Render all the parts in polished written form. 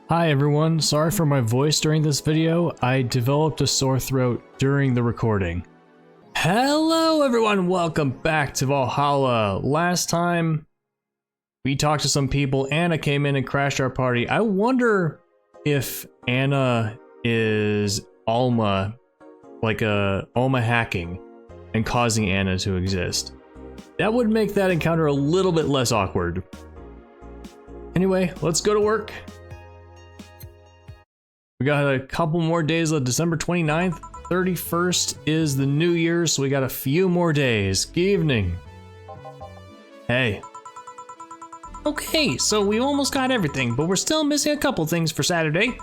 Hi everyone, sorry for my voice during this video. I developed a sore throat during the recording. Hello everyone, welcome back to Valhalla. Last time we talked to some people, Anna came in and crashed our party. I wonder if Anna is Alma, like Alma hacking and causing Anna to exist. That would make that encounter a little bit less awkward. Anyway, let's go to work. We got a couple more days left. December 29th, 31st is the New Year, so we got a few more days. Good evening. Hey. Okay, so we almost got everything, but we're still missing a couple things for Saturday.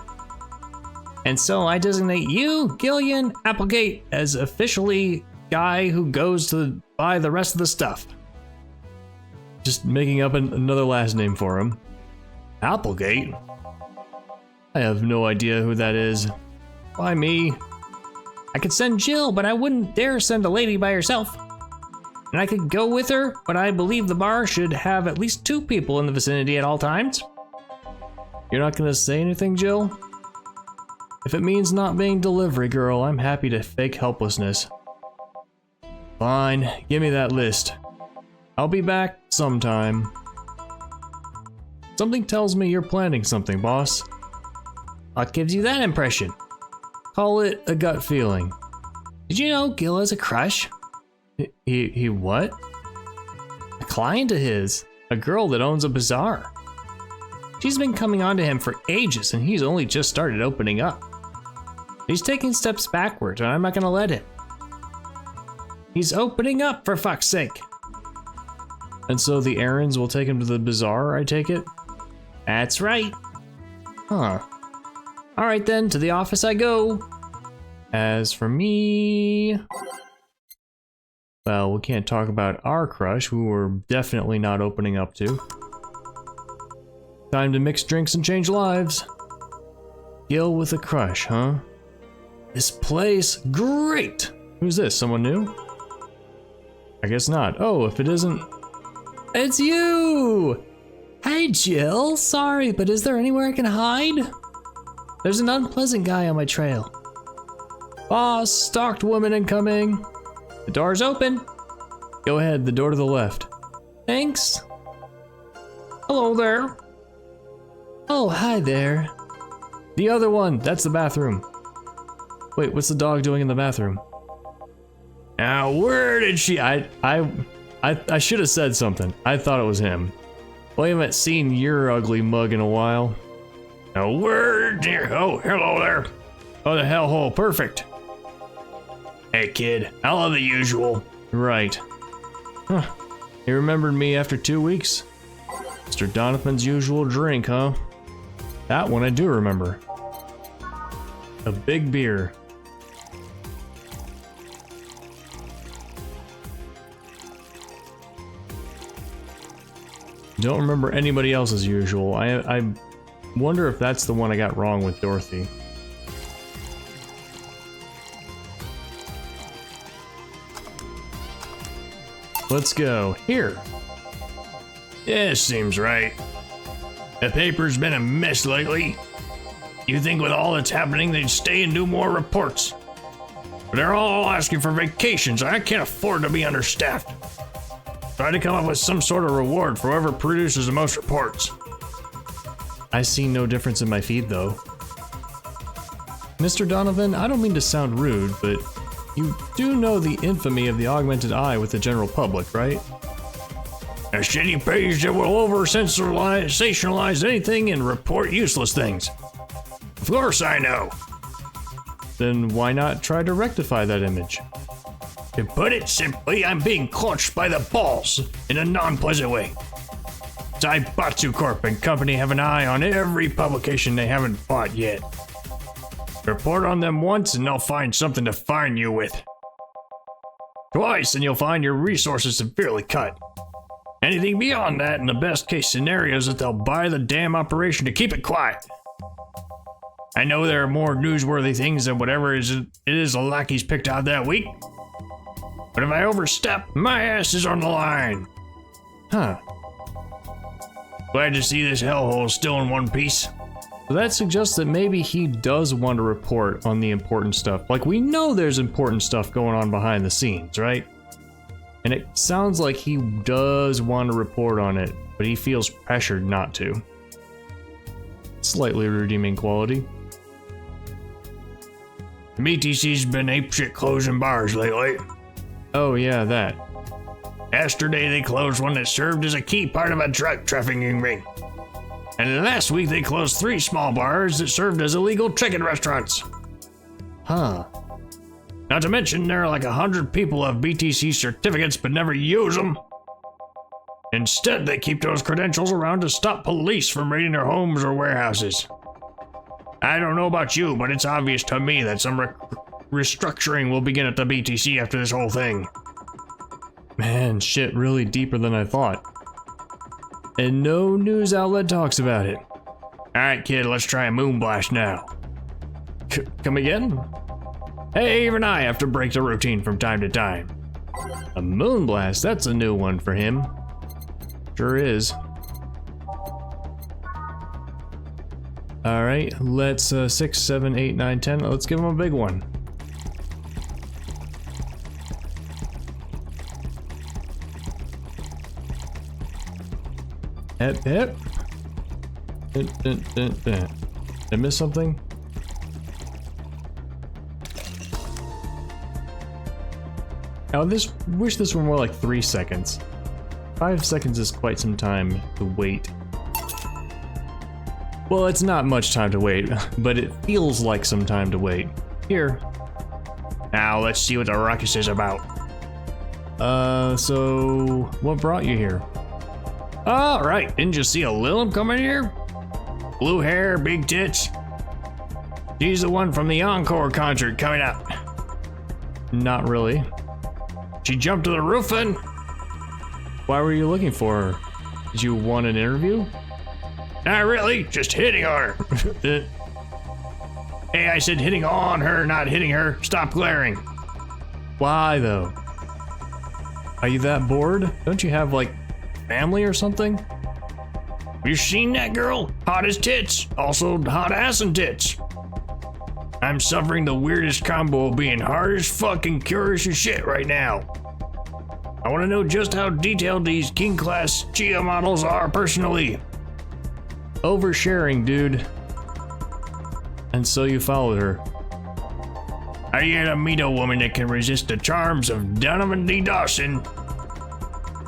And so I designate you, Gillian Applegate, as officially guy who goes to buy the rest of the stuff. Just making up another last name for him. Applegate? I have no idea who that is. Why me? I could send Jill, but I wouldn't dare send a lady by herself. And I could go with her, but I believe the bar should have at least 2 people in the vicinity at all times. You're not gonna say anything, Jill? If it means not being delivery girl, I'm happy to fake helplessness. Fine, give me that list. I'll be back sometime. Something tells me you're planning something, boss. What gives you that impression? Call it a gut feeling. Did you know Gil has a crush? He what? A client of his, a girl that owns a bazaar. She's been coming on to him for ages and he's only just started opening up. He's taking steps backward and I'm not gonna let him. He's opening up, for fuck's sake. And so the errands will take him to the bazaar, I take it? That's right. Huh. All right then, to the office I go. As for me... Well, we can't talk about our crush, who we're definitely not opening up to. Time to mix drinks and change lives. Gil with a crush, huh? This place, great! Who's this, someone new? I guess not. Oh, if it isn't... It's you! Hey Jill, sorry, but is there anywhere I can hide? There's an unpleasant guy on my trail. Boss, stalked woman incoming. The door's open. Go ahead, the door to the left. Thanks. Hello there. Oh, hi there. The other one, that's the bathroom. Wait, what's the dog doing in the bathroom? Now, where did she... I should have said something. I thought it was him. Well, I haven't seen your ugly mug in a while. Now, where did... Oh, hello there. Oh, the hellhole, perfect. Hey, kid, I love the usual. Right. Huh. You remembered me after 2 weeks? Mr. Donovan's usual drink, huh? That one I do remember. A big beer. Don't remember anybody else as usual. I wonder if that's the one I got wrong with Dorothy. Let's go. Here. Yeah, seems right. The paper's been a mess lately. You'd think with all that's happening they'd stay and do more reports. But they're all asking for vacations and I can't afford to be understaffed. Try to come up with some sort of reward for whoever produces the most reports. I see no difference in my feed though. Mr. Donovan, I don't mean to sound rude, but you do know the infamy of the augmented eye with the general public, right? A shitty page that will over-sensationalize anything and report useless things. Of course I know. Then why not try to rectify that image? To put it simply, I'm being clutched by the balls in a non-pleasant way. Zaibatsu Corp and company have an eye on every publication they haven't bought yet. Report on them once and they'll find something to fine you with. Twice and you'll find your resources severely cut. Anything beyond that in the best case scenario is that they'll buy the damn operation to keep it quiet. I know there are more newsworthy things than whatever it is the lackeys picked out that week. But if I overstep, my ass is on the line. Huh. Glad to see this hellhole still in one piece. So that suggests that maybe he does want to report on the important stuff. Like, we know there's important stuff going on behind the scenes, right? And it sounds like he does want to report on it, but he feels pressured not to. Slightly redeeming quality. The BTC's been apeshit closing bars lately. Oh yeah, that. Yesterday they closed one that served as a key part of a drug trafficking ring. And last week they closed 3 small bars that served as illegal chicken restaurants. Huh. Not to mention there are like 100 people who have BTC certificates but never use them. Instead they keep those credentials around to stop police from raiding their homes or warehouses. I don't know about you, but it's obvious to me that some restructuring will begin at the BTC after this whole thing. Man, shit really deeper than I thought. And no news outlet talks about it. Alright kid, let's try a moonblast now. Come again? Hey, even I have to break the routine from time to time. A moonblast, that's a new one for him. Sure is. Alright, let's 6, 7, 8, 9, 10. Let's give him a big one. Hip, hip. Did I miss something? Now wish this were more like 3 seconds. 5 seconds is quite some time to wait. Well, it's not much time to wait, but it feels like some time to wait. Here. Now let's see what the ruckus is about. So what brought you here? Alright, didn't you see a Lilum coming here? Blue hair, big tits. She's the one from the Encore concert coming up. Not really. She jumped to the roof and... Why were you looking for her? Did you want an interview? Not really, just hitting on her. Hey, I said hitting on her, not hitting her. Stop glaring. Why though? Are you that bored? Don't you have like family or something? You seen that girl? Hot as tits. Also hot ass and tits. I'm suffering the weirdest combo of being hard as fuck and curious as shit right now. I want to know just how detailed these King Class Chia models are personally. Oversharing, dude. And so you followed her. Are you to meet a woman that can resist the charms of Donovan D. Dawson?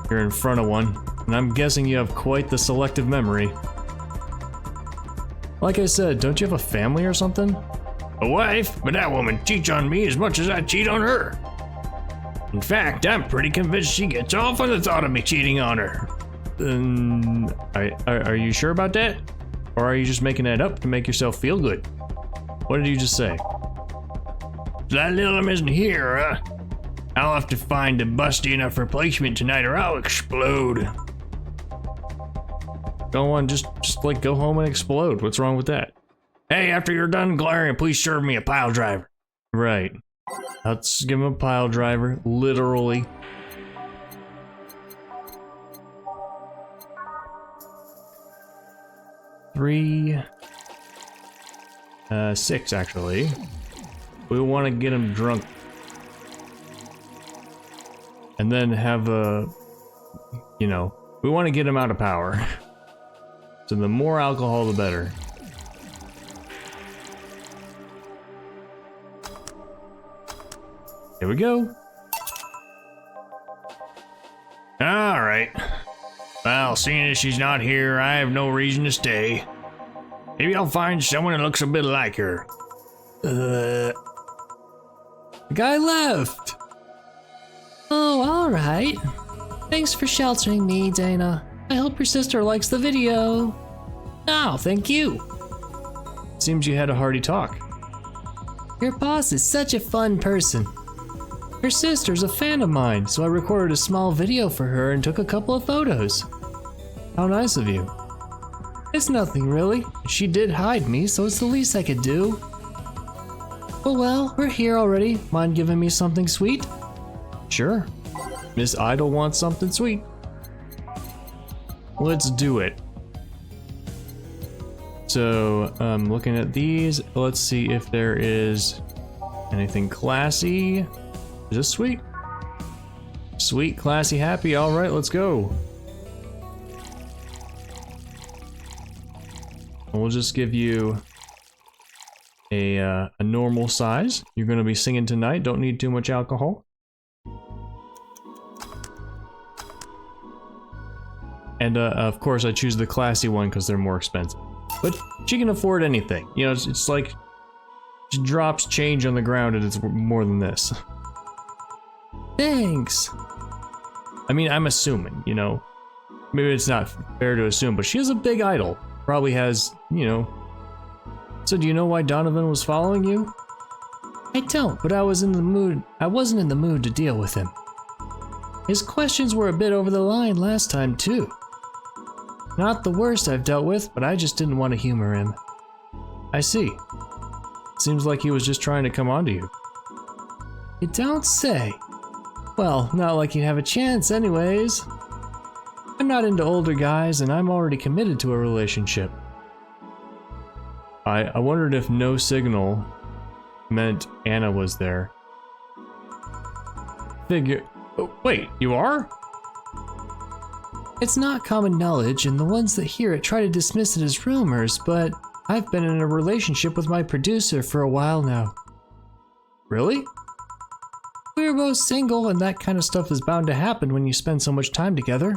You're in front of one, and I'm guessing you have quite the selective memory. Like I said, don't you have a family or something? A wife, but that woman cheats on me as much as I cheat on her. In fact, I'm pretty convinced she gets off on the thought of me cheating on her. Are you sure about that? Or are you just making that up to make yourself feel good? What did you just say? That Lilum isn't here, huh? I'll have to find a busty enough replacement tonight or I'll explode. Go on, just like go home and explode. What's wrong with that? Hey, after you're done glaring, please serve me a pile driver. Right. Let's give him a pile driver, literally. Three, 6 actually. We want to get him drunk. And then have a, we want to get him out of power. So the more alcohol, the better. Here we go. Alright. Well, seeing as she's not here, I have no reason to stay. Maybe I'll find someone that looks a bit like her. The guy left. Oh, alright. Thanks for sheltering me, Dana. I hope your sister likes the video. Oh, thank you. Seems you had a hearty talk. Your boss is such a fun person. Her sister's a fan of mine, so I recorded a small video for her and took a couple of photos. How nice of you. It's nothing really. She did hide me, so it's the least I could do. Well, we're here already. Mind giving me something sweet? Sure. Miss Idol wants something sweet. Let's do it. So, looking at these, let's see if there is anything classy. Is this sweet? Sweet, classy, happy. All right, let's go. We'll just give you a normal size. You're going to be singing tonight. Don't need too much alcohol. And of course, I choose the classy one because they're more expensive. But she can afford anything. You know, it's like she drops change on the ground and it's more than this. Thanks. I mean, I'm assuming, you know. Maybe it's not fair to assume, but she has a big idol. Probably has, you know. So do you know why Donovan was following you? I don't, but I wasn't in the mood to deal with him. His questions were a bit over the line last time too. Not the worst I've dealt with, but I just didn't want to humor him. I see. Seems like he was just trying to come onto you. You don't say. Well, not like you'd have a chance anyways. I'm not into older guys and I'm already committed to a relationship. I wondered if no signal meant Anna was there. Oh, wait, you are? It's not common knowledge, and the ones that hear it try to dismiss it as rumors, but I've been in a relationship with my producer for a while now. Really? We were both single, and that kind of stuff is bound to happen when you spend so much time together.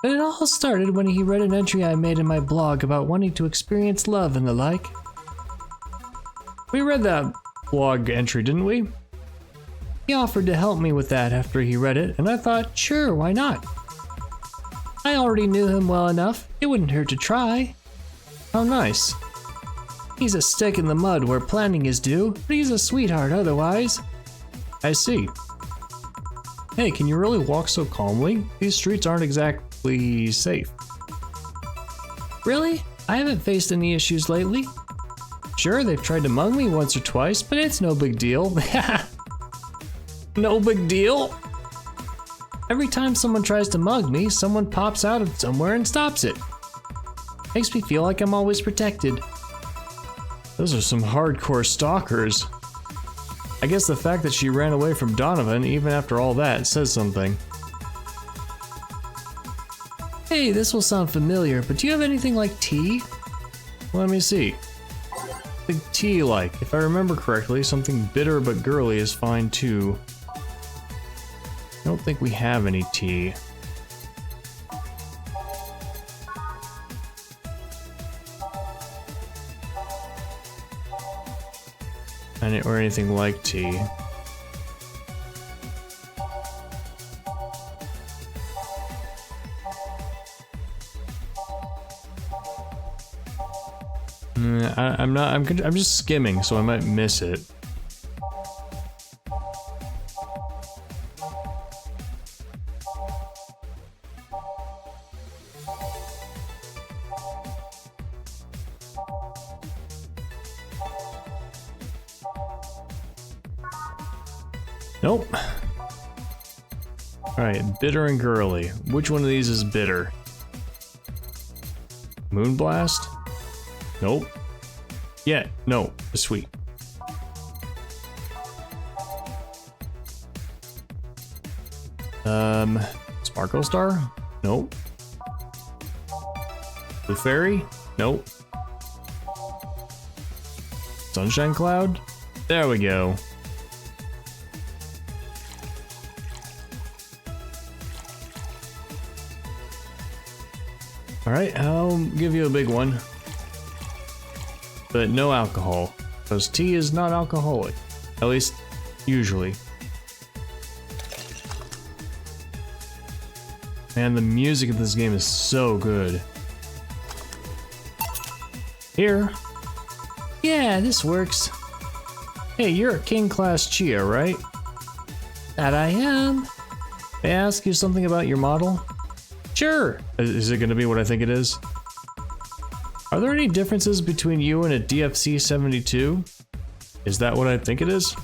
But it all started when he read an entry I made in my blog about wanting to experience love and the like. We read that blog entry, didn't we? He offered to help me with that after he read it, and I thought, sure, why not? I already knew him well enough, it wouldn't hurt to try. How nice. He's a stick in the mud where planning is due, but he's a sweetheart otherwise. I see. Hey, can you really walk so calmly? These streets aren't exactly safe. Really? I haven't faced any issues lately. Sure, they've tried to mug me once or twice, but it's no big deal. No big deal? Every time someone tries to mug me, someone pops out of somewhere and stops it. Makes me feel like I'm always protected. Those are some hardcore stalkers. I guess the fact that she ran away from Donovan, even after all that, says something. Hey, this will sound familiar, but do you have anything like tea? Let me see. Big tea like. If I remember correctly, something bitter but girly is fine too. I don't think we have any tea. Or anything like tea. I'm just skimming, so I might miss it. Nope. Alright, bitter and girly. Which one of these is bitter? Moonblast? Nope. Yeah, no, sweet. Sparkle Star? Nope. Blue Fairy? Nope. Sunshine Cloud? There we go. Alright, I'll give you a big one. But no alcohol, because tea is not alcoholic. At least, usually. Man, the music of this game is so good. Here. Yeah, this works. Hey, you're a King Class Chia, right? That I am. May I ask you something about your model? Sure. Is it going to be what I think it is? Are there any differences between you and a DFC-72? Is that what I think it is?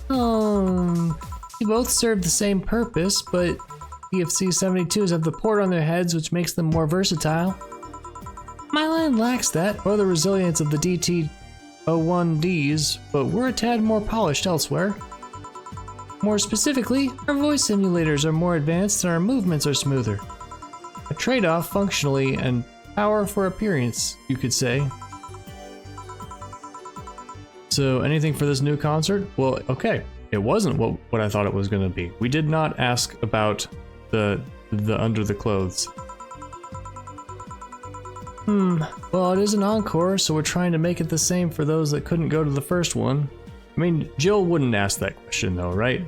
They both serve the same purpose, but DFC-72s have the port on their heads, which makes them more versatile. My line lacks that, or the resilience of the DT-01Ds, but we're a tad more polished elsewhere. More specifically, our voice simulators are more advanced and our movements are smoother. A trade-off functionally and power for appearance, you could say. So, anything for this new concert? Well, okay, it wasn't what I thought it was going to be. We did not ask about the under the clothes. Well, it is an encore, so we're trying to make it the same for those that couldn't go to the first one. I mean, Jill wouldn't ask that question though, right?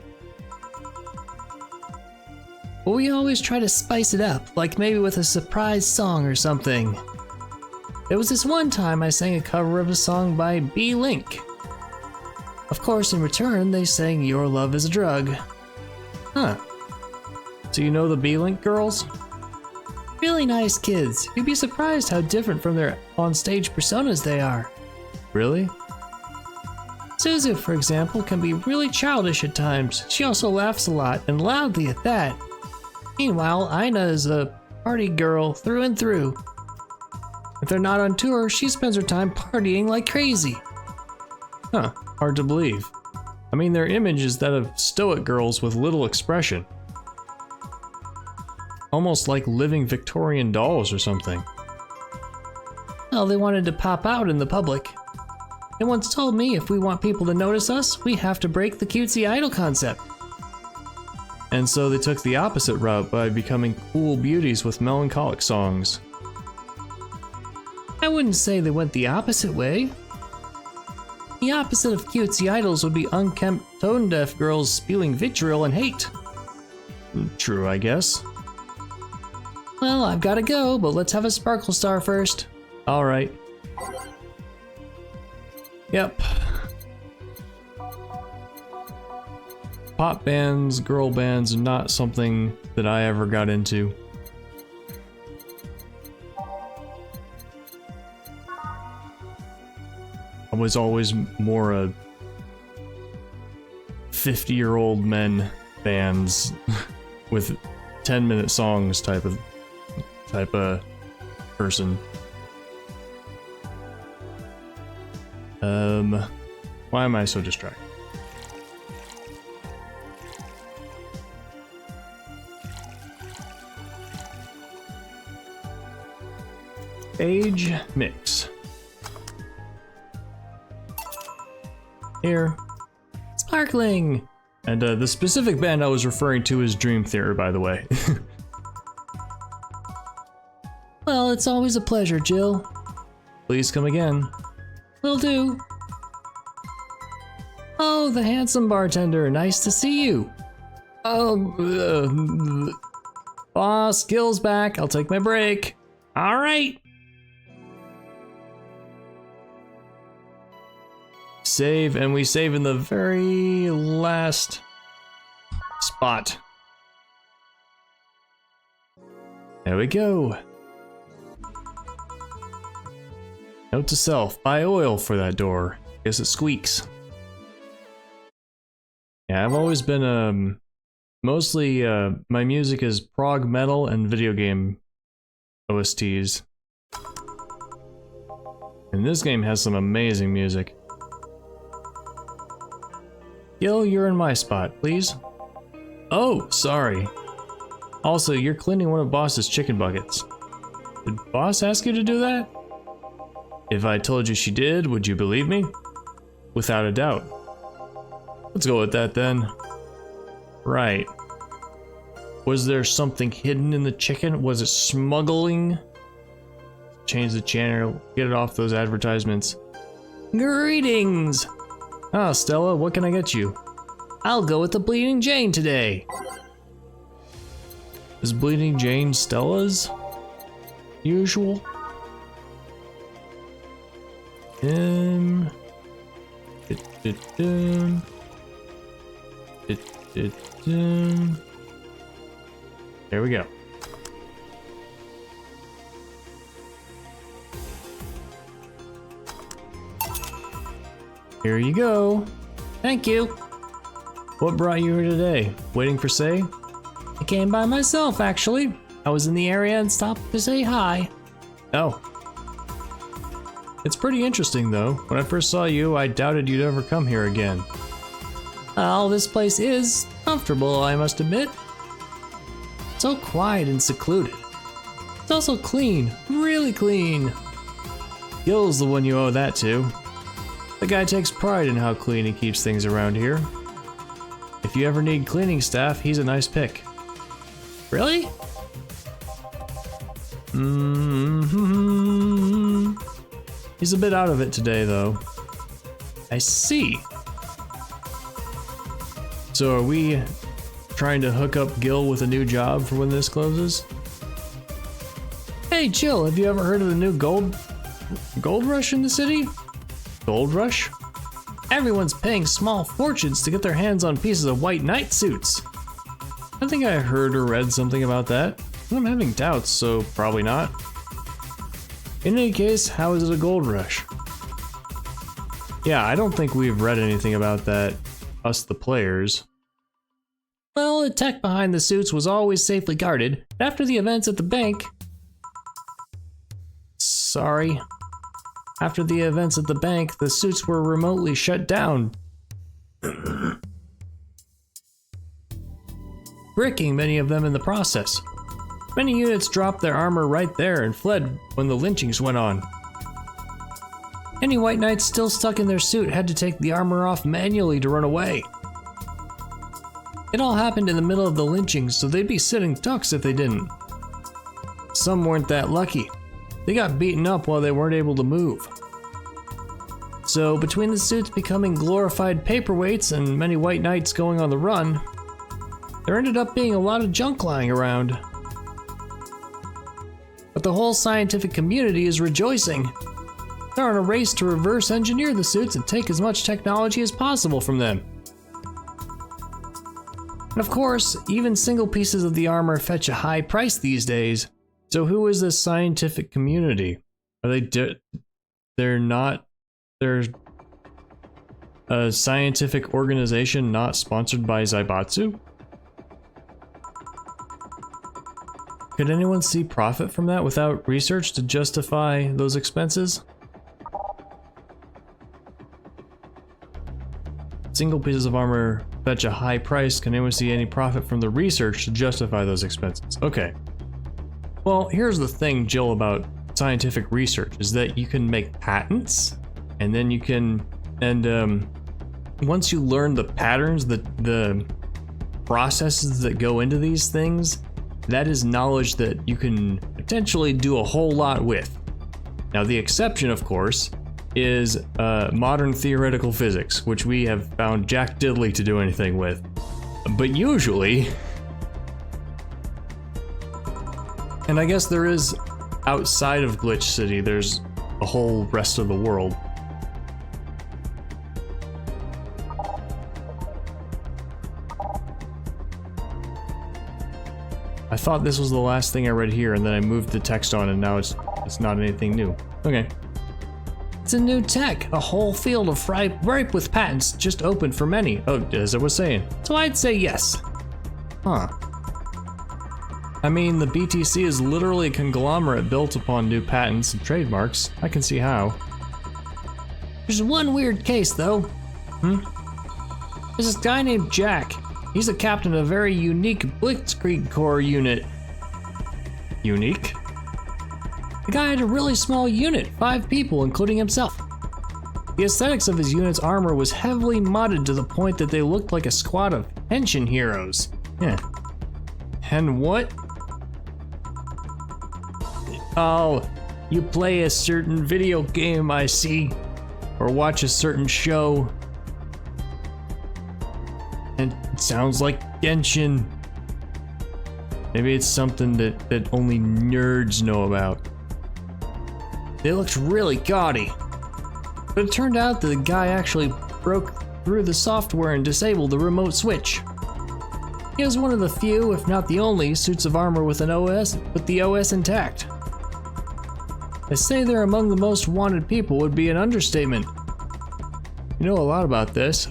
Well, we always try to spice it up, like maybe with a surprise song or something. There was this one time I sang a cover of a song by B-Link. Of course, in return, they sang Your Love is a Drug. Huh. So you know the B-Link girls? Really nice kids. You'd be surprised how different from their on-stage personas they are. Really? Suzu, for example, can be really childish at times. She also laughs a lot, and loudly at that. Meanwhile, Aina is a party girl through and through. If they're not on tour, she spends her time partying like crazy. Huh, hard to believe. I mean, their image is that of stoic girls with little expression. Almost like living Victorian dolls or something. Well, they wanted to pop out in the public. They once told me if we want people to notice us, we have to break the cutesy idol concept. And so they took the opposite route by becoming cool beauties with melancholic songs. I wouldn't say they went the opposite way. The opposite of cutesy idols would be unkempt, tone-deaf girls spewing vitriol and hate. True, I guess. Well, I've gotta go, but let's have a Sparkle Star first. Alright. Yep. Pop bands, girl bands, not something that I ever got into. I was always more a 50-year-old men bands with 10-minute songs type of person. Why am I so distracted? Age mix. Here. Sparkling! And the specific band I was referring to is Dream Theater, by the way. Well, it's always a pleasure, Jill. Please come again. Will do. Oh, the handsome bartender. Nice to see you. Oh, Boss, skills back. I'll take my break. all right. Save, and we save in the very last spot. There we go. Note to self, buy oil for that door. Guess it squeaks. Yeah, I've always been, mostly, my music is prog metal and video game OSTs. And this game has some amazing music. Yo, you're in my spot, please. Oh, sorry. Also, you're cleaning one of Boss's chicken buckets. Did Boss ask you to do that? If I told you she did, would you believe me? Without a doubt. Let's go with that then. Right. Was there something hidden in the chicken? Was it smuggling? Change the channel, get it off those advertisements. Greetings! Ah, Stella, what can I get you? I'll go with the Bleeding Jane today. Is Bleeding Jane Stella's usual? There we go. Here you go. Thank you. What brought you here today? Waiting for Say? I came by myself, actually. I was in the area and stopped to say hi. Oh. It's pretty interesting though. When I first saw you, I doubted you'd ever come here again. Well, this place is comfortable, I must admit. So quiet and secluded. It's also clean, really clean. Gil's the one you owe that to. The guy takes pride in how clean he keeps things around here. If you ever need cleaning staff, he's a nice pick. Really? Mm-hmm. He's a bit out of it today, though. I see. So are we trying to hook up Gil with a new job for when this closes? Hey Jill, have you ever heard of the new gold rush in the city? Gold rush? Everyone's paying small fortunes to get their hands on pieces of white knight suits. I think I heard or read something about that. I'm having doubts, so probably not. In any case, how is it a gold rush? Yeah, I don't think we've read anything about that, us the players. Well, the tech behind the suits was always safely guarded. After the events at the bank... Sorry. After the events at the bank, the suits were remotely shut down. Bricking many of them in the process. Many units dropped their armor right there and fled when the lynchings went on. Any white knights still stuck in their suit had to take the armor off manually to run away. It all happened in the middle of the lynchings, so they'd be sitting ducks if they didn't. Some weren't that lucky. They got beaten up while they weren't able to move. So between the suits becoming glorified paperweights and many white knights going on the run, there ended up being a lot of junk lying around. But the whole scientific community is rejoicing. They're on a race to reverse engineer the suits and take as much technology as possible from them. And of course, even single pieces of the armor fetch a high price these days. So who is this scientific community? Are they they're a scientific organization not sponsored by Zaibatsu? Could anyone see profit from that without research to justify those expenses? Single pieces of armor fetch a high price. Can anyone see any profit from the research to justify those expenses? Okay. Well, here's the thing, Jill, about scientific research is that you can make patents, and then you can, once you learn the patterns, the processes that go into these things, that is knowledge that you can potentially do a whole lot with. Now, the exception, of course, is modern theoretical physics, which we have found Jack Diddley to do anything with. But usually, and I guess there is, outside of Glitch City, there's a whole rest of the world. I thought this was the last thing I read here, and then I moved the text on, and now it's not anything new. Okay. It's a new tech, a whole field of ripe with patents just opened for many. Oh, as I was saying. So I'd say yes. Huh. I mean, the BTC is literally a conglomerate built upon new patents and trademarks. I can see how. There's one weird case, though. There's this guy named Jack. He's a captain of a very unique Blitzkrieg Corps unit. Unique? The guy had a really small unit, 5 people, including himself. The aesthetics of his unit's armor was heavily modded to the point that they looked like a squad of pension heroes. Yeah. And what? Oh, you play a certain video game, I see. Or watch a certain show. And it sounds like Genshin. Maybe it's something that only nerds know about. They looked really gaudy. But it turned out that the guy actually broke through the software and disabled the remote switch. He was one of the few, if not the only, suits of armor with the OS intact. To say they're among the most wanted people would be an understatement. You know a lot about this.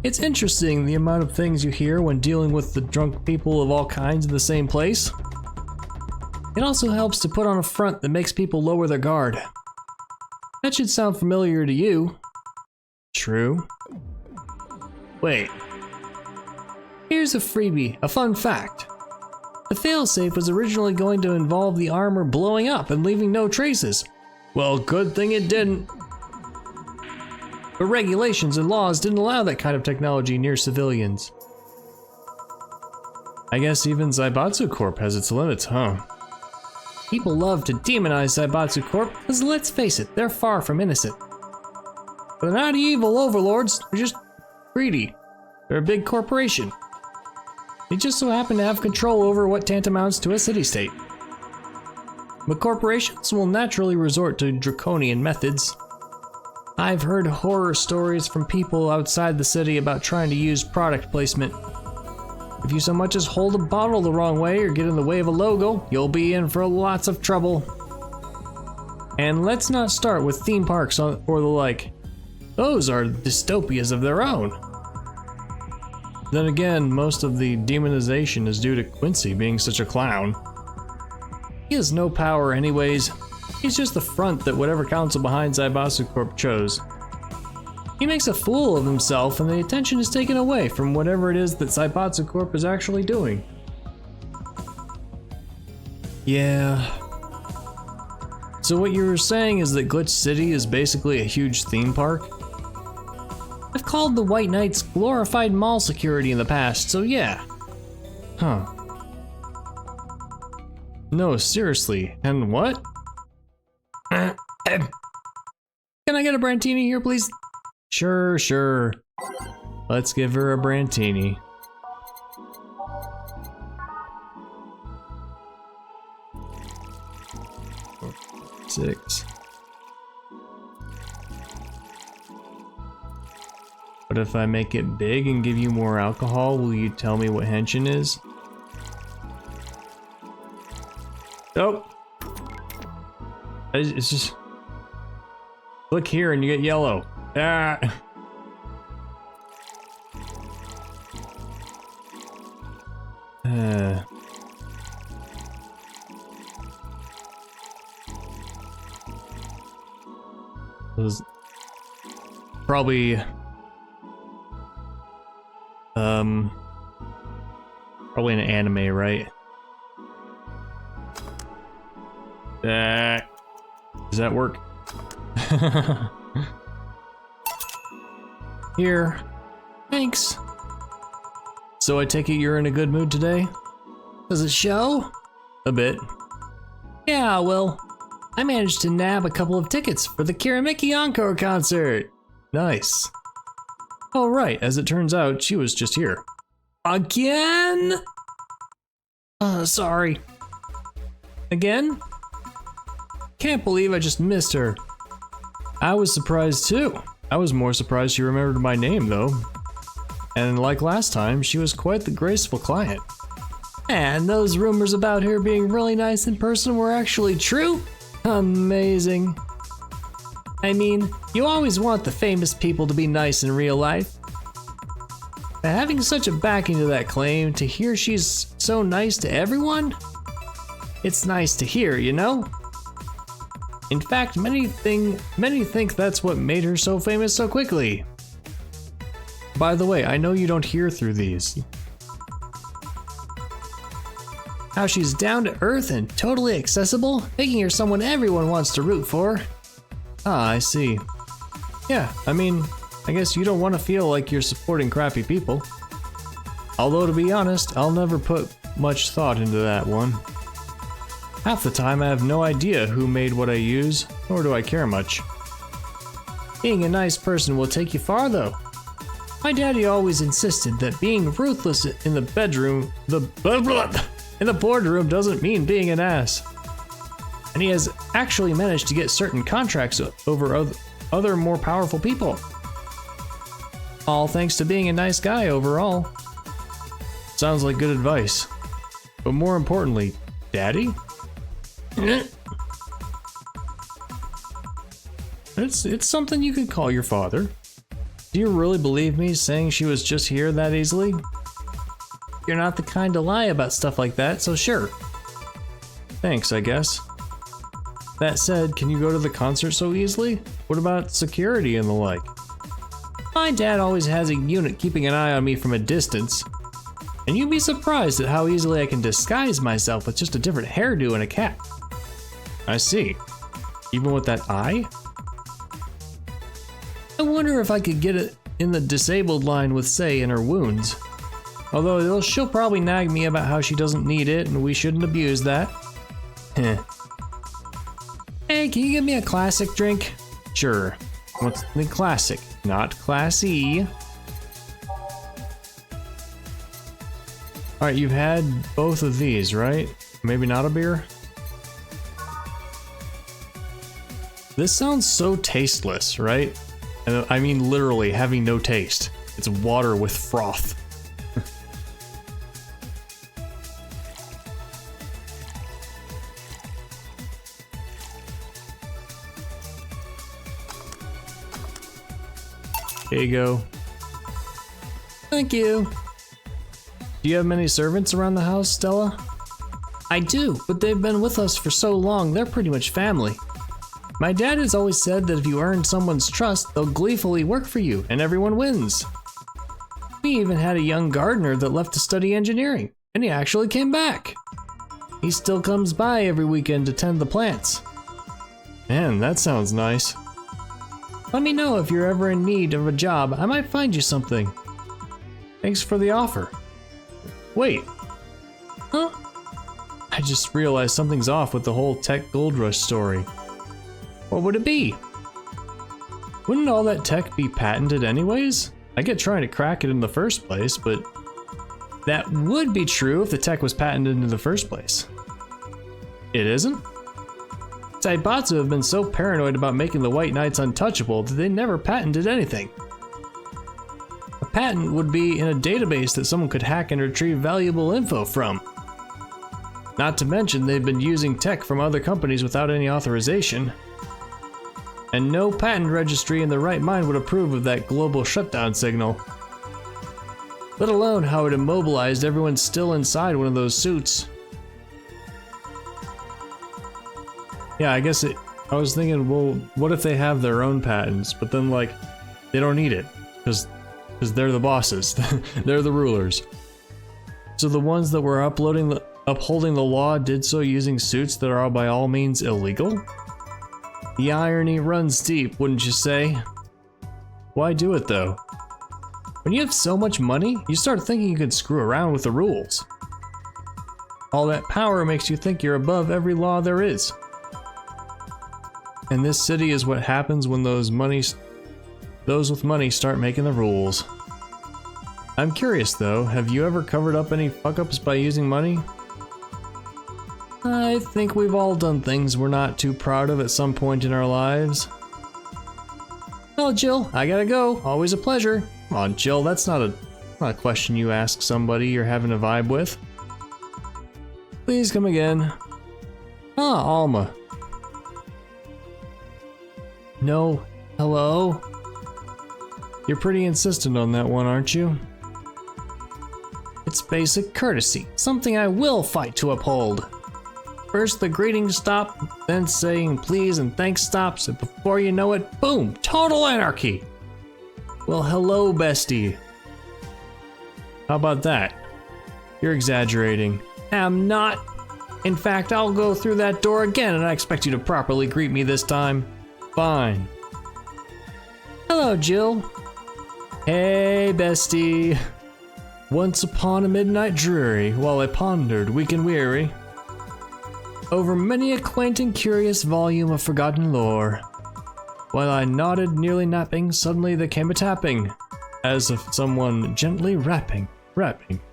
It's interesting the amount of things you hear when dealing with the drunk people of all kinds in the same place. It also helps to put on a front that makes people lower their guard. That should sound familiar to you. True. Wait. Here's a freebie, a fun fact. The failsafe was originally going to involve the armor blowing up and leaving no traces. Well, good thing it didn't. But regulations and laws didn't allow that kind of technology near civilians. I guess even Zaibatsu Corp has its limits, huh? People love to demonize Zaibatsu Corp because let's face it, they're far from innocent. But they're not evil overlords, they're just greedy. They're a big corporation. They just so happen to have control over what tantamounts to a city-state. But corporations will naturally resort to draconian methods. I've heard horror stories from people outside the city about trying to use product placement. If you so much as hold a bottle the wrong way or get in the way of a logo, you'll be in for lots of trouble. And let's not start with theme parks or the like. Those are dystopias of their own. Then again, most of the demonization is due to Quincy being such a clown. He has no power anyways. He's just the front that whatever council behind Zaibatsu Corp chose. He makes a fool of himself and the attention is taken away from whatever it is that Zaibatsu Corp is actually doing. Yeah. So what you were saying is that Glitch City is basically a huge theme park? I've called the White Knights glorified mall security in the past, so yeah. Huh. No, seriously, and what? Can I get a Brantini here, please? Sure. Let's give her a Brantini. Six. But if I make it big and give you more alcohol, will you tell me what henshin is? Nope. It's just... Click here and you get yellow. Ah. Was probably probably an anime, right? Does that work? Here. Thanks. So I take it you're in a good mood today? Does it show? A bit. Yeah, well, I managed to nab a couple of tickets for the Miki Encore concert. Nice. Oh right, as it turns out, she was just here. Again? Sorry. Again? Can't believe I just missed her. I was surprised too. I was more surprised she remembered my name though. And like last time, she was quite the graceful client. And those rumors about her being really nice in person were actually true? Amazing. I mean, you always want the famous people to be nice in real life. But having such a backing to that claim, to hear she's so nice to everyone, it's nice to hear, you know? In fact, many think that's what made her so famous so quickly. By the way, I know you don't hear through these. How she's down to earth and totally accessible, making her someone everyone wants to root for. Ah, I see. Yeah, I mean, I guess you don't want to feel like you're supporting crappy people. Although to be honest, I'll never put much thought into that one. Half the time I have no idea who made what I use, nor do I care much. Being a nice person will take you far though. My daddy always insisted that being ruthless in the bedroom, in the boardroom doesn't mean being an ass. And he has actually managed to get certain contracts over other more powerful people. All thanks to being a nice guy overall. Sounds like good advice. But more importantly, Daddy? It's something you could call your father. Do you really believe me saying she was just here that easily? You're not the kind to lie about stuff like that, so sure. Thanks, I guess. That said, can you go to the concert so easily? What about security and the like? My dad always has a unit keeping an eye on me from a distance. And you'd be surprised at how easily I can disguise myself with just a different hairdo and a cap. I see. Even with that eye? I wonder if I could get it in the disabled line with Say in her wounds. Although she'll probably nag me about how she doesn't need it and we shouldn't abuse that. Heh. Hey, can you give me a classic drink? Sure. What's the classic? Not classy. Alright, you've had both of these, right? Maybe not a beer? This sounds so tasteless, right? And I mean literally having no taste. It's water with froth. Here you go. Thank you. Do you have many servants around the house, Stella? I do, but they've been with us for so long, they're pretty much family. My dad has always said that if you earn someone's trust, they'll gleefully work for you, and everyone wins. We even had a young gardener that left to study engineering, and he actually came back. He still comes by every weekend to tend the plants. Man, that sounds nice. Let me know if you're ever in need of a job. I might find you something. Thanks for the offer. Wait. Huh? I just realized something's off with the whole tech gold rush story. What would it be? Wouldn't all that tech be patented anyways? I get trying to crack it in the first place, but that would be true if the tech was patented in the first place. It isn't? Zaibatsu have been so paranoid about making the White Knights untouchable that they never patented anything. A patent would be in a database that someone could hack and retrieve valuable info from. Not to mention they've been using tech from other companies without any authorization. And no patent registry in their right mind would approve of that global shutdown signal. Let alone how it immobilized everyone still inside one of those suits. Yeah, I guess I was thinking, well, what if they have their own patents, but then like, they don't need it, because they're the bosses, they're the rulers. So the ones that were upholding the law did so using suits that are by all means illegal? The irony runs deep, wouldn't you say? Why do it though? When you have so much money, you start thinking you could screw around with the rules. All that power makes you think you're above every law there is. And this city is what happens when those with money start making the rules. I'm curious though, have you ever covered up any fuck-ups by using money? I think we've all done things we're not too proud of at some point in our lives. Well, Jill, I gotta go. Always a pleasure. Come on, Jill, that's not a question you ask somebody you're having a vibe with. Please come again. Ah, Alma. No, hello? You're pretty insistent on that one, aren't you? It's basic courtesy, something I will fight to uphold. First the greeting stop, then saying please and thanks stops, and before you know it, boom, total anarchy. Well, hello, bestie. How about that? You're exaggerating. I'm not. In fact, I'll go through that door again and I expect you to properly greet me this time. Fine. Hello, Jill. Hey, bestie. Once upon a midnight dreary, while I pondered, weak and weary, over many a quaint and curious volume of forgotten lore. While I nodded, nearly napping, suddenly there came a tapping, as of someone gently rapping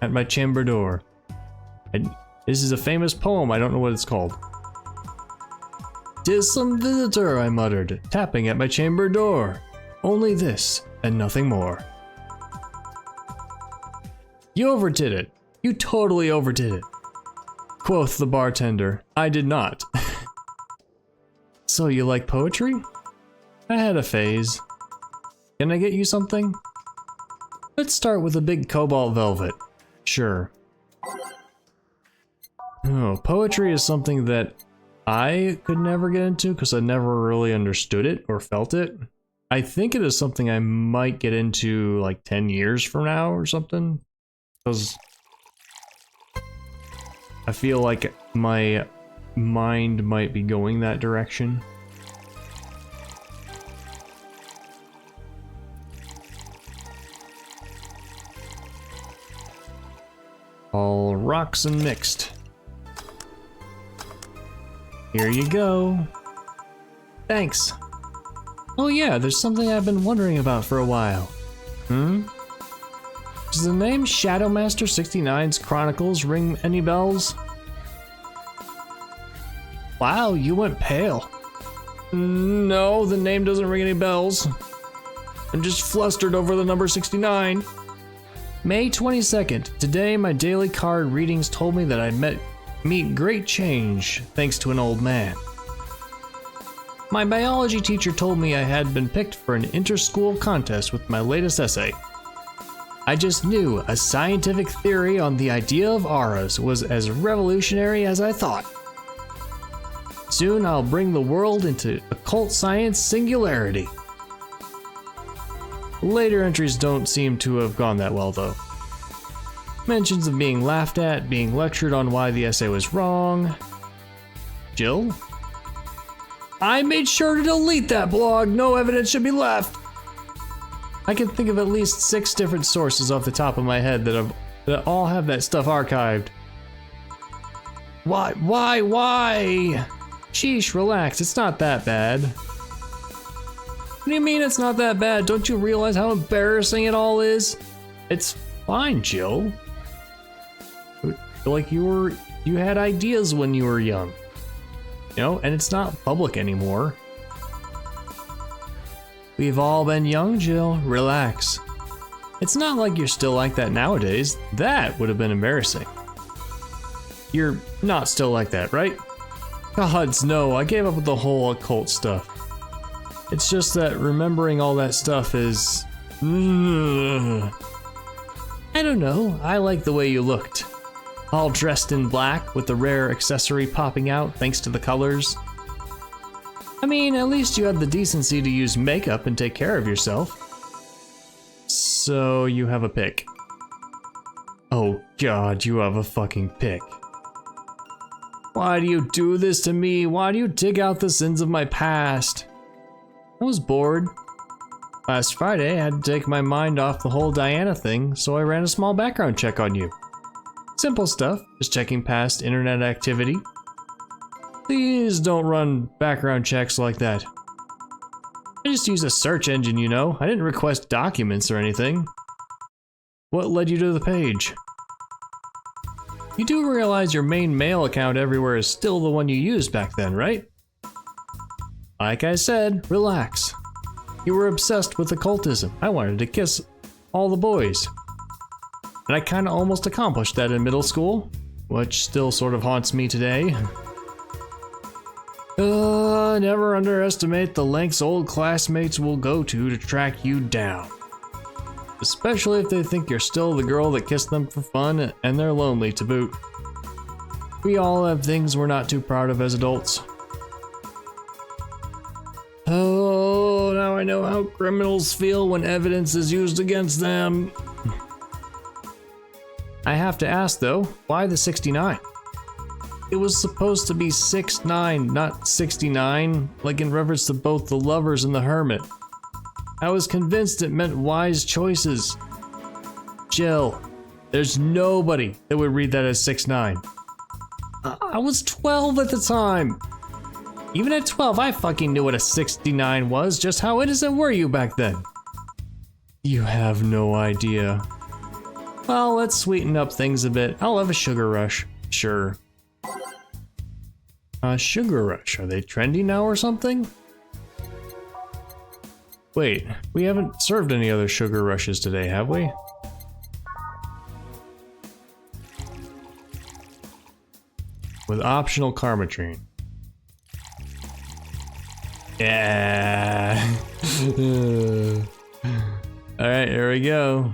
at my chamber door. This is a famous poem, I don't know what it's called. "'Tis some visitor," I muttered, tapping at my chamber door. Only this, and nothing more. You overdid it. You totally overdid it. Quoth the bartender. I did not. So you like poetry? I had a phase. Can I get you something? Let's start with a big cobalt velvet. Sure. Oh, poetry is something that I could never get into because I never really understood it or felt it. I think it is something I might get into like 10 years from now or something. Because I feel like my mind might be going that direction. All rocks and mixed. Here you go. Thanks. Oh yeah, there's something I've been wondering about for a while. Does the name Shadowmaster 69's Chronicles ring any bells? Wow, you went pale. No, the name doesn't ring any bells. I'm just flustered over the number 69. May 22nd. Today, my daily card readings told me that I meet great change thanks to an old man. My biology teacher told me I had been picked for an inter-school contest with my latest essay. I just knew a scientific theory on the idea of auras was as revolutionary as I thought. Soon I'll bring the world into occult science singularity. Later entries don't seem to have gone that well though. Mentions of being laughed at, being lectured on why the essay was wrong. Jill? I made sure to delete that blog. No evidence should be left. I can think of at least 6 different sources off the top of my head that all have that stuff archived. Why? Sheesh, relax, it's not that bad. What do you mean it's not that bad? Don't you realize how embarrassing it all is? It's fine, Jill. Like you had ideas when you were young. You know, and it's not public anymore. We've all been young, Jill. Relax. It's not like you're still like that nowadays. That would have been embarrassing. You're not still like that, right? Gods, no, I gave up with the whole occult stuff. It's just that remembering all that stuff is... I don't know, I like the way you looked. All dressed in black with the rare accessory popping out thanks to the colors. I mean, at least you had the decency to use makeup and take care of yourself. So you have a pick. Oh God, you have a fucking pick. Why do you do this to me? Why do you dig out the sins of my past? I was bored. Last Friday, I had to take my mind off the whole Diana thing, so I ran a small background check on you. Simple stuff, just checking past internet activity. Please don't run background checks like that. I just use a search engine, you know. I didn't request documents or anything. What led you to the page? You do realize your main mail account everywhere is still the one you used back then, right? Like I said, relax. You were obsessed with occultism. I wanted to kiss all the boys. And I kinda almost accomplished that in middle school, which still sort of haunts me today. Never underestimate the lengths old classmates will go to track you down. Especially if they think you're still the girl that kissed them for fun and they're lonely to boot. We all have things we're not too proud of as adults. Oh, now I know how criminals feel when evidence is used against them. I have to ask though, why the 69? It was supposed to be 6'9", not 69, like in reference to both the lovers and the hermit. I was convinced it meant wise choices. Jill, there's nobody that would read that as 6'9". I was 12 at the time. Even at 12, I fucking knew what a 69 was. Just how innocent were you back then? You have no idea. Well, let's sweeten up things a bit. I'll have a sugar rush. Sure. Sugar rush, are they trendy now or something? Wait, we haven't served any other sugar rushes today, have we? With optional karmatrine. Yeah. Alright, here we go.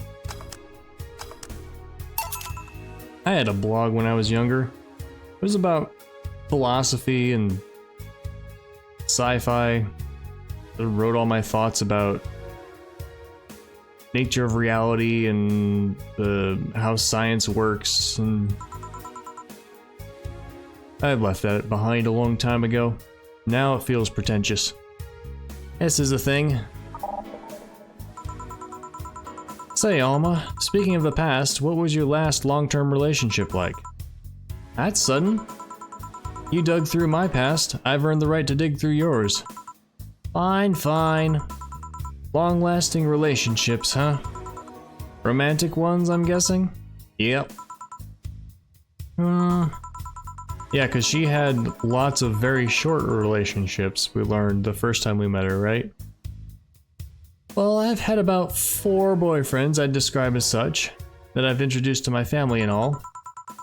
I had a blog when I was younger. It was about philosophy and sci-fi. I wrote all my thoughts about nature of reality and how science works, and I left that behind a long time ago. Now it feels pretentious. This is a thing. Say, Alma, speaking of the past, what was your last long-term relationship like? That's sudden. You dug through my past, I've earned the right to dig through yours. Fine, fine. Long-lasting relationships, huh? Romantic ones, I'm guessing? Yep. Yeah, because she had lots of very short relationships, we learned the first time we met her, right? Well, I've had about 4 boyfriends I'd describe as such, that I've introduced to my family and all.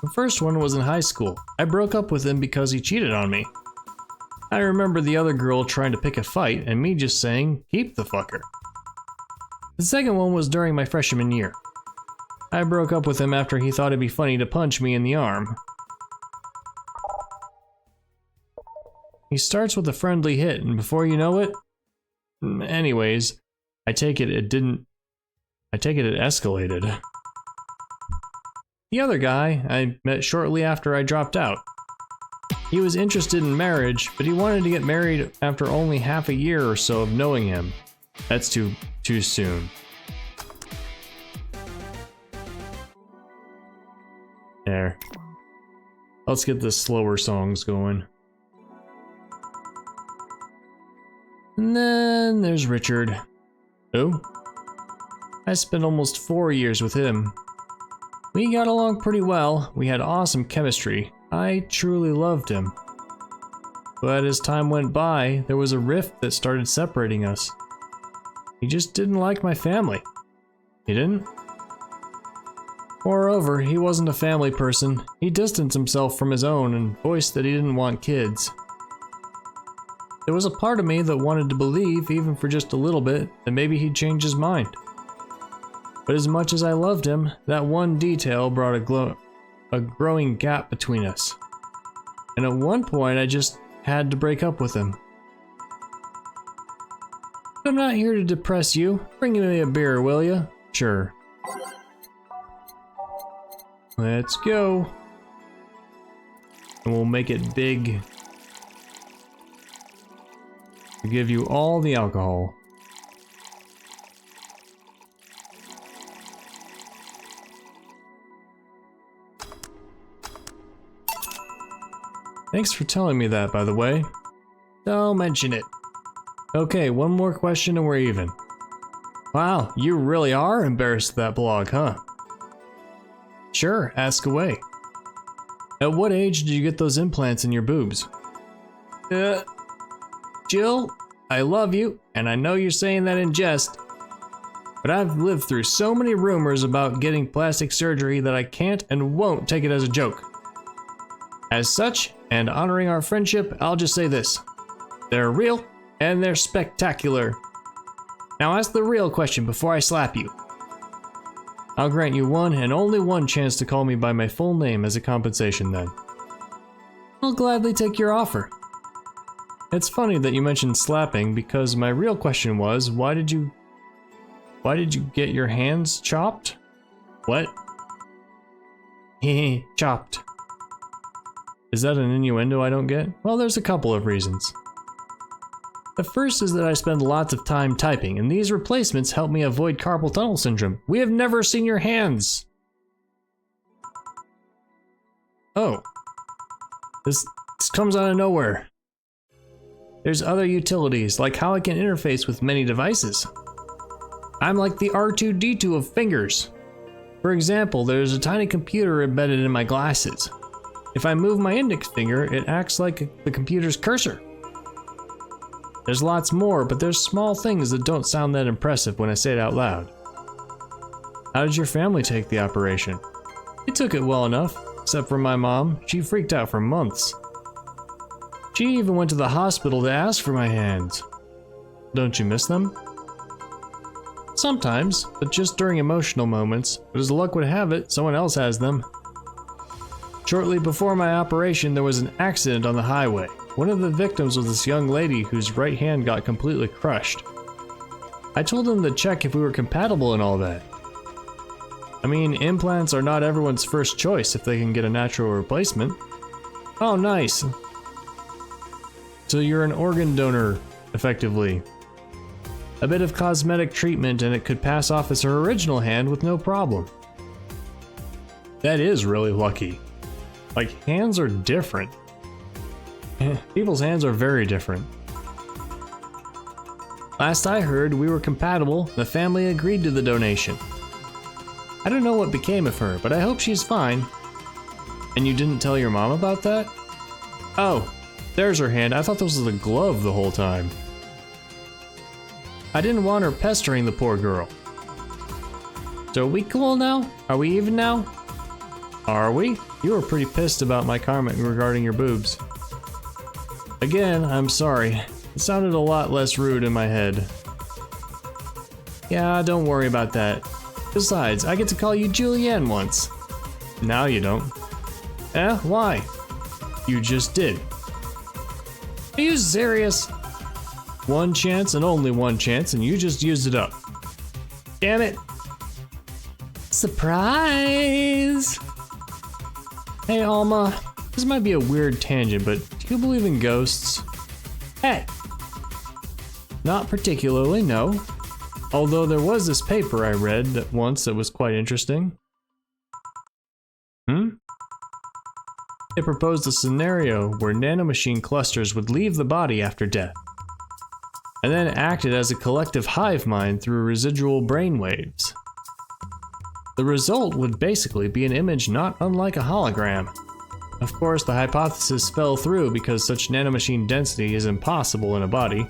The first one was in high school. I broke up with him because he cheated on me. I remember the other girl trying to pick a fight and me just saying, keep the fucker. The second one was during my freshman year. I broke up with him after he thought it'd be funny to punch me in the arm. He starts with a friendly hit, and before you know it... Anyways, I take it it escalated. The other guy I met shortly after I dropped out. He was interested in marriage, but he wanted to get married after only half a year or so of knowing him. That's too soon. There. Let's get the slower songs going. And then there's Richard. Who? I spent almost 4 years with him. We got along pretty well, we had awesome chemistry. I truly loved him. But as time went by, there was a rift that started separating us. He just didn't like my family. He didn't? Moreover, he wasn't a family person. He distanced himself from his own and voiced that he didn't want kids. There was a part of me that wanted to believe, even for just a little bit, that maybe he'd change his mind. But as much as I loved him, that one detail brought a growing gap between us. And at one point, I just had to break up with him. I'm not here to depress you. Bring me a beer, will ya? Sure. Let's go. And we'll make it big. I'll give you all the alcohol. Thanks for telling me that, by the way. Don't mention it. Okay, one more question and we're even. Wow, you really are embarrassed of that blog, huh? Sure, ask away. At what age did you get those implants in your boobs? Jill, I love you, and I know you're saying that in jest, but I've lived through so many rumors about getting plastic surgery that I can't and won't take it as a joke. As such, and honoring our friendship, I'll just say this. They're real, and they're spectacular. Now ask the real question before I slap you. I'll grant you one and only one chance to call me by my full name as a compensation then. I'll gladly take your offer. It's funny that you mentioned slapping because my real question was, why did you get your hands chopped? What? Hehe, chopped. Is that an innuendo I don't get? Well, there's a couple of reasons. The first is that I spend lots of time typing, and these replacements help me avoid carpal tunnel syndrome. We have never seen your hands! Oh. This comes out of nowhere. There's other utilities, like how I can interface with many devices. I'm like the R2-D2 of fingers. For example, there's a tiny computer embedded in my glasses. If I move my index finger, it acts like the computer's cursor. There's lots more, but there's small things that don't sound that impressive when I say it out loud. How did your family take the operation? They took it well enough, except for my mom. She freaked out for months. She even went to the hospital to ask for my hands. Don't you miss them? Sometimes, but just during emotional moments. But as luck would have it, someone else has them. Shortly before my operation, there was an accident on the highway. One of the victims was this young lady whose right hand got completely crushed. I told them to check if we were compatible and all that. I mean, implants are not everyone's first choice if they can get a natural replacement. Oh, nice. So you're an organ donor, effectively. A bit of cosmetic treatment and it could pass off as her original hand with no problem. That is really lucky. Like, hands are different. People's hands are very different. Last I heard, we were compatible. The family agreed to the donation. I don't know what became of her, but I hope she's fine. And you didn't tell your mom about that? Oh, there's her hand. I thought this was a glove the whole time. I didn't want her pestering the poor girl. So are we cool now? Are we even now? Are we? You were pretty pissed about my comment regarding your boobs. Again, I'm sorry. It sounded a lot less rude in my head. Yeah, don't worry about that. Besides, I get to call you Julianne once. Now you don't. Eh? Why? You just did. Are you serious? One chance and only one chance, and you just used it up. Damn it. Surprise! Hey Alma, this might be a weird tangent, but do you believe in ghosts? Hey! Not particularly, no. Although there was this paper I read that once that was quite interesting. It proposed a scenario where nanomachine clusters would leave the body after death, and then acted as a collective hive mind through residual brainwaves. The result would basically be an image not unlike a hologram. Of course, the hypothesis fell through because such nanomachine density is impossible in a body.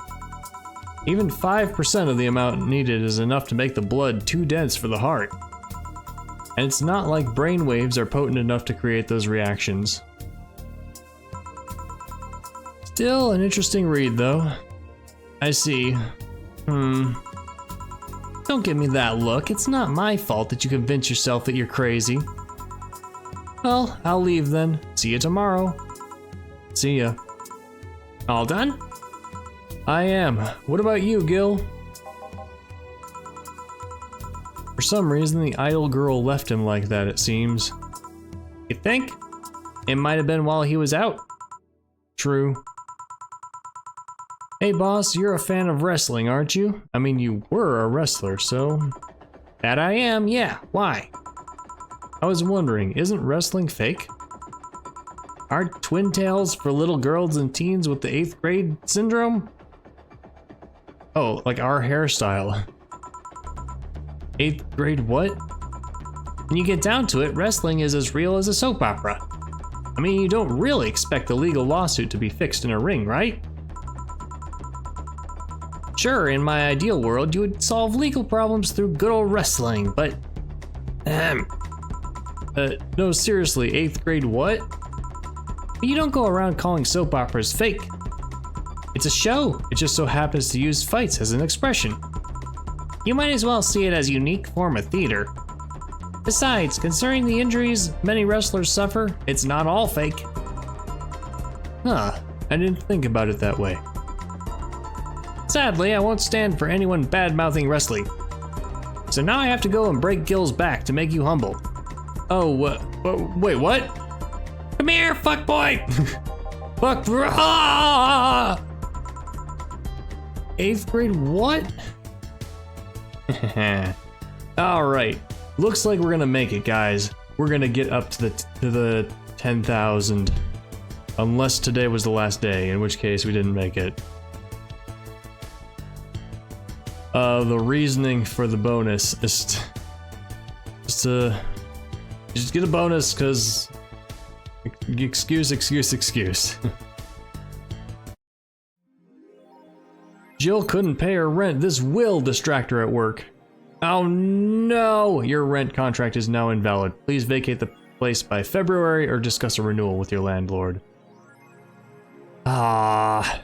Even 5% of the amount needed is enough to make the blood too dense for the heart. And it's not like brainwaves are potent enough to create those reactions. Still an interesting read though. I see. Don't give me that look. It's not my fault that you convince yourself that you're crazy. Well, I'll leave then. See you tomorrow. See ya. All done? I am. What about you, Gil? For some reason, the idle girl left him like that, it seems. You think? It might have been while he was out. True. Hey boss, you're a fan of wrestling, aren't you? I mean, you were a wrestler, so... That I am, yeah. Why? I was wondering, isn't wrestling fake? Aren't twin tails for little girls and teens with the 8th grade syndrome? Oh, like our hairstyle. 8th grade what? When you get down to it, wrestling is as real as a soap opera. I mean, you don't really expect a legal lawsuit to be fixed in a ring, right? Sure, in my ideal world, you would solve legal problems through good old wrestling, but... no, seriously, 8th grade what? You don't go around calling soap operas fake. It's a show. It just so happens to use fights as an expression. You might as well see it as a unique form of theater. Besides, considering the injuries many wrestlers suffer, it's not all fake. Huh, I didn't think about it that way. Sadly, I won't stand for anyone bad-mouthing wrestling. So now I have to go and break Gil's back to make you humble. Oh, wait, what? Come here, fuckboy! Fuck, ah! 8th grade what? Alright, looks like we're gonna make it, guys. We're gonna get up to the 10,000. Unless today was the last day, in which case we didn't make it. The reasoning for the bonus is just get a bonus, cause excuse. Jill couldn't pay her rent. This will distract her at work. Oh no! Your rent contract is now invalid. Please vacate the place by February or discuss a renewal with your landlord. Ah.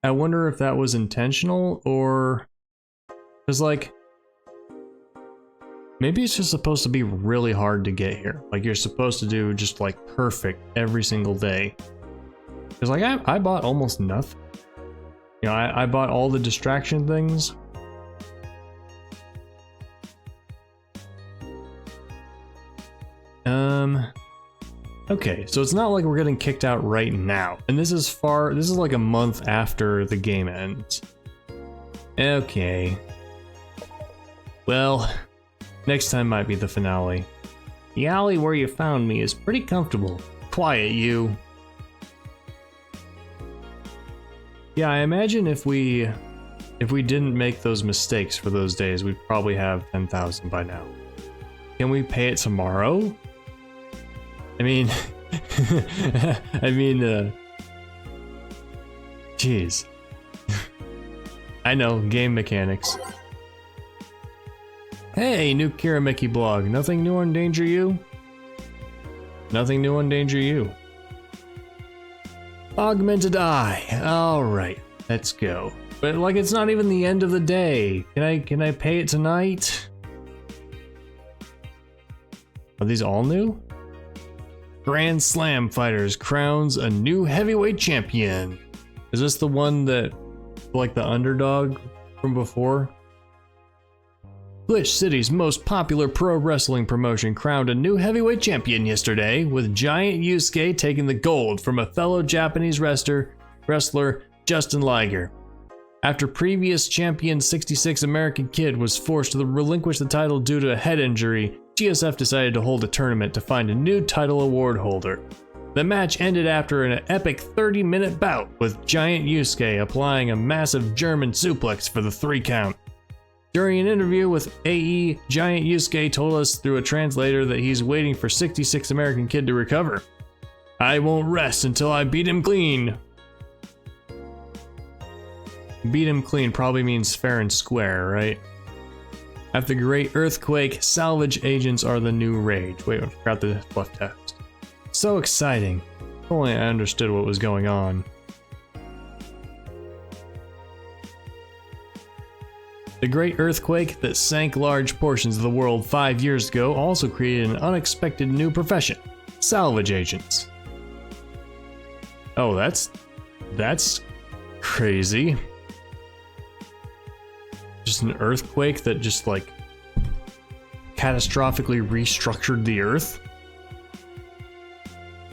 I wonder if that was intentional or... Cause like... Maybe it's just supposed to be really hard to get here. Like you're supposed to do just like perfect every single day. Because like I bought almost nothing. You know, I bought all the distraction things. Okay, so it's not like we're getting kicked out right now. And this is like a month after the game ends. Okay. Well, next time might be the finale. The alley where you found me is pretty comfortable. Quiet, you. Yeah, I imagine if we didn't make those mistakes for those days, we'd probably have 10,000 by now. Can we pay it tomorrow? I mean, jeez. I know, game mechanics. Hey, new Kira Miki blog. Nothing new on Danger You? Nothing new on Danger You. Augmented Eye. Alright, let's go. But like it's not even the end of the day. Can I pay it tonight? Are these all new? Grand Slam Fighters crowns a new heavyweight champion. Is this the one that, like the underdog from before? Glitch City's most popular pro wrestling promotion crowned a new heavyweight champion yesterday, with Giant Yusuke taking the gold from a fellow Japanese wrestler Justin Liger. After previous champion 66 American Kid was forced to relinquish the title due to a head injury, GSF decided to hold a tournament to find a new title award holder. The match ended after an epic 30-minute bout, with Giant Yusuke applying a massive German suplex for the 3 count. During an interview with AE, Giant Yusuke told us through a translator that he's waiting for 66 American Kid to recover. I won't rest until I beat him clean. Beat him clean probably means fair and square, right? After the Great Earthquake, salvage agents are the new rage. Wait, I forgot the left text. So exciting. If only I understood what was going on. The Great Earthquake that sank large portions of the world 5 years ago also created an unexpected new profession: salvage agents. Oh, that's crazy. Just an earthquake that just like catastrophically restructured the earth.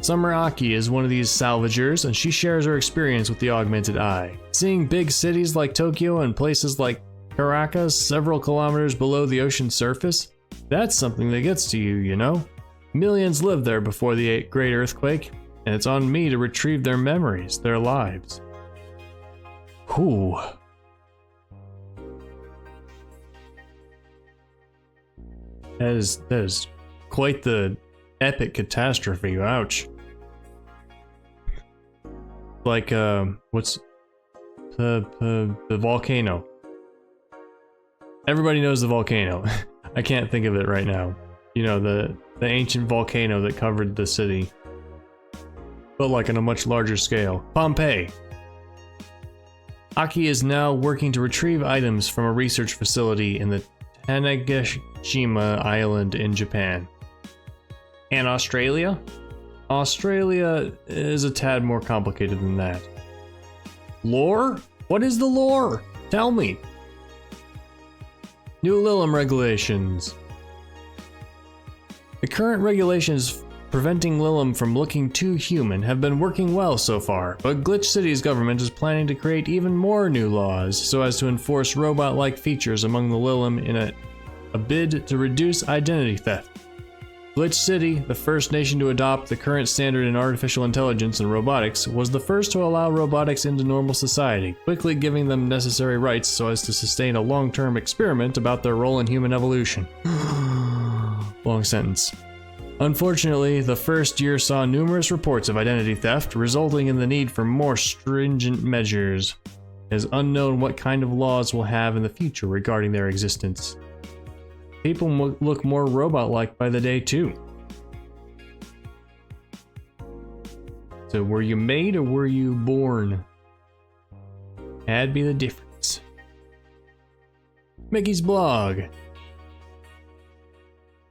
Summer Aki is one of these salvagers, and she shares her experience with the Augmented Eye. Seeing big cities like Tokyo and places like Caracas several kilometers below the ocean's surface, that's something that gets to you, you know? Millions lived there before the Great Earthquake, and it's on me to retrieve their memories, their lives. Whew. That is quite the epic catastrophe. Ouch. Like, what's the volcano? Everybody knows the volcano. I can't think of it right now. You know, the ancient volcano that covered the city. But like on a much larger scale. Pompeii. Aki is now working to retrieve items from a research facility in the Tanegashima Island in Japan. And Australia? Australia is a tad more complicated than that. Lore? What is the lore? Tell me. New Lilim regulations. The current regulations preventing Lilim from looking too human have been working well so far, but Glitch City's government is planning to create even more new laws so as to enforce robot-like features among the Lilim in a bid to reduce identity theft. Glitch City, the first nation to adopt the current standard in artificial intelligence and robotics, was the first to allow robotics into normal society, quickly giving them necessary rights so as to sustain a long-term experiment about their role in human evolution. Long sentence. Unfortunately, the first year saw numerous reports of identity theft, resulting in the need for more stringent measures. It is unknown what kind of laws we'll have in the future regarding their existence. People look more robot-like by the day, too. So, were you made or were you born? That'd be the difference. Mickey's blog.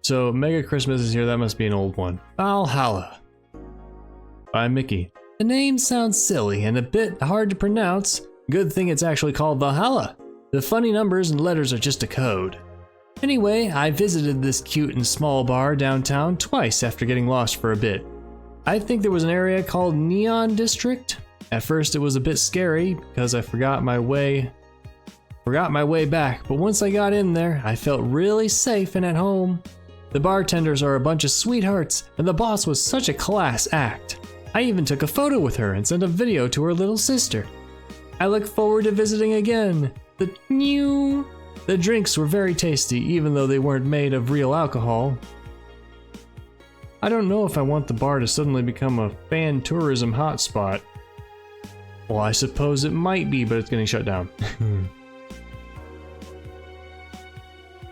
So Mega Christmas is here, that must be an old one. Valhalla by Miki. The name sounds silly and a bit hard to pronounce. Good thing it's actually called Valhalla. The funny numbers and letters are just a code. Anyway, I visited this cute and small bar downtown twice after getting lost for a bit. I think there was an area called Neon District. At first it was a bit scary because I forgot my way back, but once I got in there, I felt really safe and at home. The bartenders are a bunch of sweethearts, and the boss was such a class act. I even took a photo with her and sent a video to her little sister. I look forward to visiting again. The drinks were very tasty, even though they weren't made of real alcohol. I don't know if I want the bar to suddenly become a fan tourism hotspot. Well, I suppose it might be, but it's getting shut down.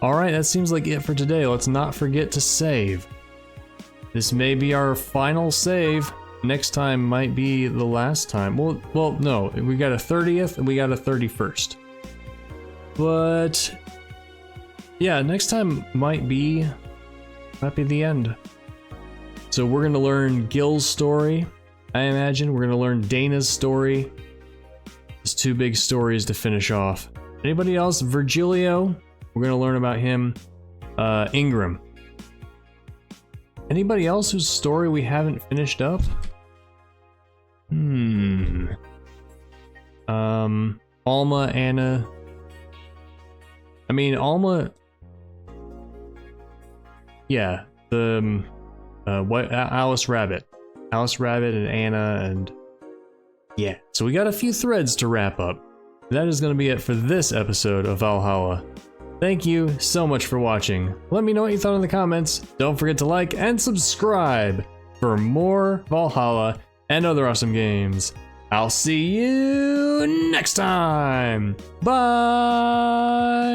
Alright, that seems like it for today. Let's not forget to save. This may be our final save. Next time might be the last time. Well, no. We got a 30th and we got a 31st. But yeah, next time might be the end. So we're gonna learn Gil's story. I imagine we're gonna learn Dana's story. There's 2 big stories to finish off. Anybody else? Virgilio. We're gonna learn about him. Ingram. Anybody else whose story we haven't finished up? Alma, Anna. I mean, Alma. Yeah, the Alice Rabbit and Anna, and yeah. So we got a few threads to wrap up. That is going to be it for this episode of Valhalla. Thank you so much for watching. Let me know what you thought in the comments. Don't forget to like and subscribe for more Valhalla and other awesome games. I'll see you next time. Bye.